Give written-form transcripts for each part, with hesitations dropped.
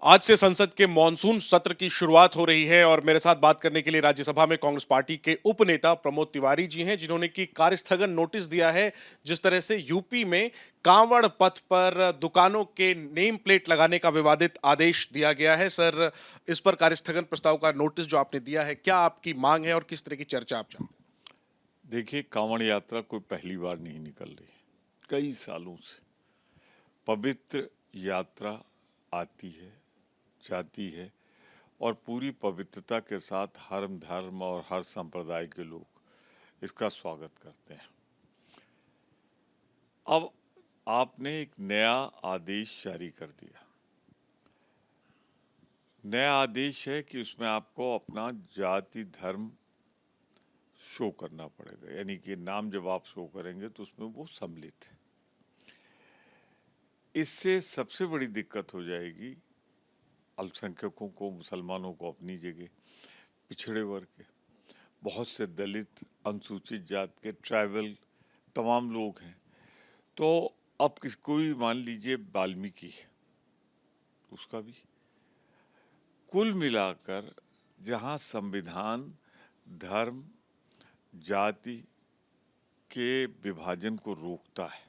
आज से संसद के मॉनसून सत्र की शुरुआत हो रही है और मेरे साथ बात करने के लिए राज्यसभा में कांग्रेस पार्टी के उपनेता प्रमोद तिवारी जी हैं, जिन्होंने की कार्यस्थगन नोटिस दिया है। जिस तरह से यूपी में कांवड़ पथ पर दुकानों के नेम प्लेट लगाने का विवादित आदेश दिया गया है। सर, इस पर कार्यस्थगन प्रस्ताव का नोटिस जो आपने दिया है, क्या आपकी मांग है और किस तरह की चर्चा आप चाहते हैं? देखिए, कांवड़ यात्रा कोई पहली बार नहीं निकल रही है। कई सालों से पवित्र यात्रा आती है, जाती है और पूरी पवित्रता के साथ हर धर्म और हर संप्रदाय के लोग इसका स्वागत करते हैं। अब आपने एक नया आदेश जारी कर दिया। नया आदेश है कि उसमें आपको अपना जाति धर्म शो करना पड़ेगा, यानी कि नाम जब आप शो करेंगे तो उसमें वो सम्मिलित है। इससे सबसे बड़ी दिक्कत हो जाएगी अल्पसंख्यकों को, मुसलमानों को अपनी जगह, पिछड़े वर्ग के, बहुत से दलित, अनुसूचित जात के, ट्राइबल तमाम लोग हैं। तो अब कोई मान लीजिए वाल्मीकि है, उसका भी कुल मिलाकर जहां संविधान धर्म जाति के विभाजन को रोकता है,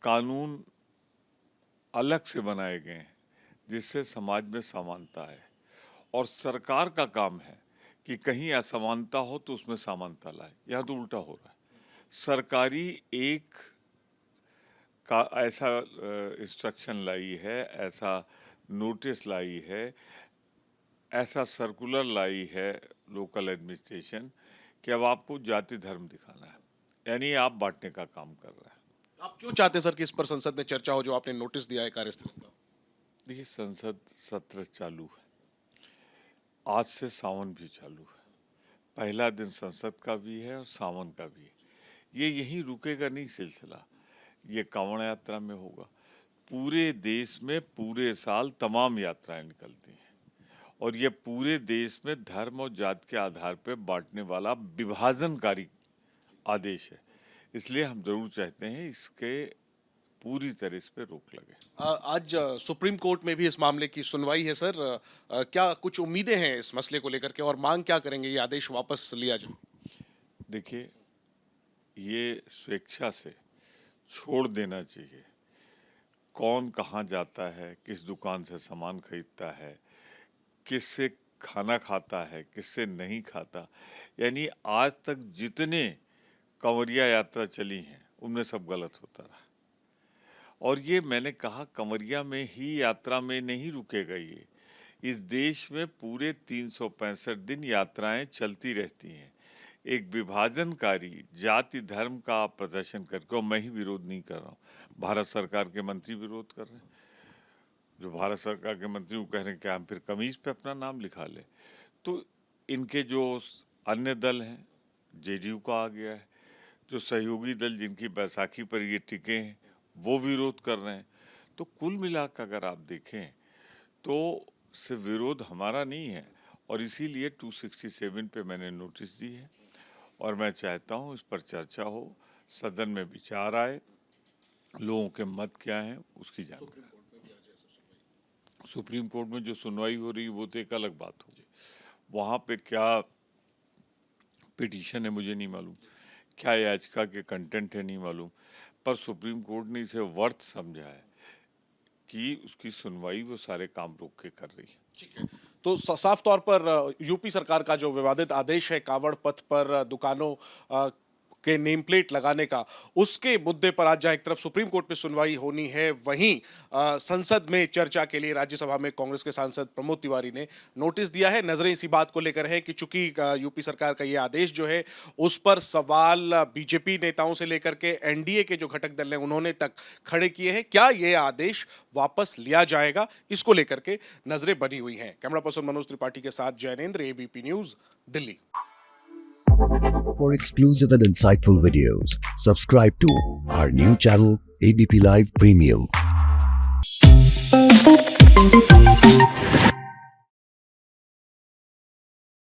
कानून अलग से बनाए गए हैं जिससे समाज में समानता है और सरकार का काम है कि कहीं असमानता हो तो उसमें समानता लाए। यहाँ तो उल्टा हो रहा है। सरकारी एक का ऐसा इंस्ट्रक्शन लाई है, ऐसा नोटिस लाई है, ऐसा सर्कुलर लाई है लोकल एडमिनिस्ट्रेशन कि अब आपको जाति धर्म दिखाना है, यानी आप बांटने का काम कर रहा है। आप क्यों चाहते हैं सर कि इस पर संसद में चर्चा हो, जो आपने नोटिस दिया है कार्यस्थगन का? देखिए, संसद सत्र चालू है, आज से सावन भी चालू है। पहला दिन संसद का भी है और सावन का भी है। ये यहीं रुकेगा नहीं सिलसिला, ये कांवड़ यात्रा में होगा। पूरे देश में पूरे साल तमाम यात्राएं निकलती हैं और ये पूरे देश में धर्म और जाति के आधार पर बांटने वाला विभाजनकारी आदेश है। इसलिए हम जरूर चाहते हैं इसके पूरी तरह इस पे रोक लगे। आज सुप्रीम कोर्ट में भी इस मामले की सुनवाई है सर। क्या कुछ उम्मीदें हैं इस मसले को लेकर के और मांग क्या करेंगे, ये आदेश वापस लिया जाए? देखिए, ये स्वेच्छा से छोड़ देना चाहिए। कौन कहाँ जाता है, किस दुकान से सामान खरीदता है, किससे खाना खाता है, किससे नहीं खाता, यानी आज तक जितने कंवरिया यात्रा चली हैं उनमें सब गलत होता रहा। और ये मैंने कहा, कंवरिया में ही यात्रा में नहीं रुकेगा। ये इस देश में पूरे 365 दिन यात्राएं चलती रहती हैं। एक विभाजनकारी जाति धर्म का प्रदर्शन करके, और मैं ही विरोध नहीं कर रहा हूँ, भारत सरकार के मंत्री विरोध कर रहे हैं। जो भारत सरकार के मंत्री वो कह रहे हैं कि हम फिर कमीज पे अपना नाम लिखा ले। तो इनके जो अन्य दल हैं, जेडीयू का आ गया है, जो सहयोगी दल जिनकी बैसाखी पर ये टिके हैं वो विरोध कर रहे हैं। तो कुल मिलाकर अगर आप देखें तो सिर्फ विरोध हमारा नहीं है, और इसीलिए 267 पे मैंने नोटिस दी है और मैं चाहता हूँ इस पर चर्चा हो, सदन में विचार आए, लोगों के मत क्या हैं उसकी जानकारी। सुप्रीम कोर्ट में जो सुनवाई हो रही है वो तो एक अलग बात होगी। वहाँ पे क्या पिटीशन है मुझे नहीं मालूम, क्या याचिका के कंटेंट है नहीं मालूम, पर सुप्रीम कोर्ट ने इसे वर्थ समझा है कि उसकी सुनवाई वो सारे काम रोक के कर रही है। ठीक है, तो साफ तौर पर यूपी सरकार का जो विवादित आदेश है कांवड़ पथ पर दुकानों के नेम प्लेट लगाने का, उसके मुद्दे पर आज जहां एक तरफ सुप्रीम कोर्ट में सुनवाई होनी है, वहीं संसद में चर्चा के लिए राज्यसभा में कांग्रेस के सांसद प्रमोद तिवारी ने नोटिस दिया है। नजरें इसी बात को लेकर है कि चूंकि यूपी सरकार का ये आदेश जो है उस पर सवाल बीजेपी नेताओं से लेकर के एनडीए के जो घटक दल हैं उन्होंने तक खड़े किए हैं। क्या ये आदेश वापस लिया जाएगा, इसको लेकर के नजरें बनी हुई हैं। कैमरा पर्सन मनोज त्रिपाठी के साथ Jainendra, ABP news, Delhi. For exclusive and insightful videos, subscribe to our new channel ABP Live Premium.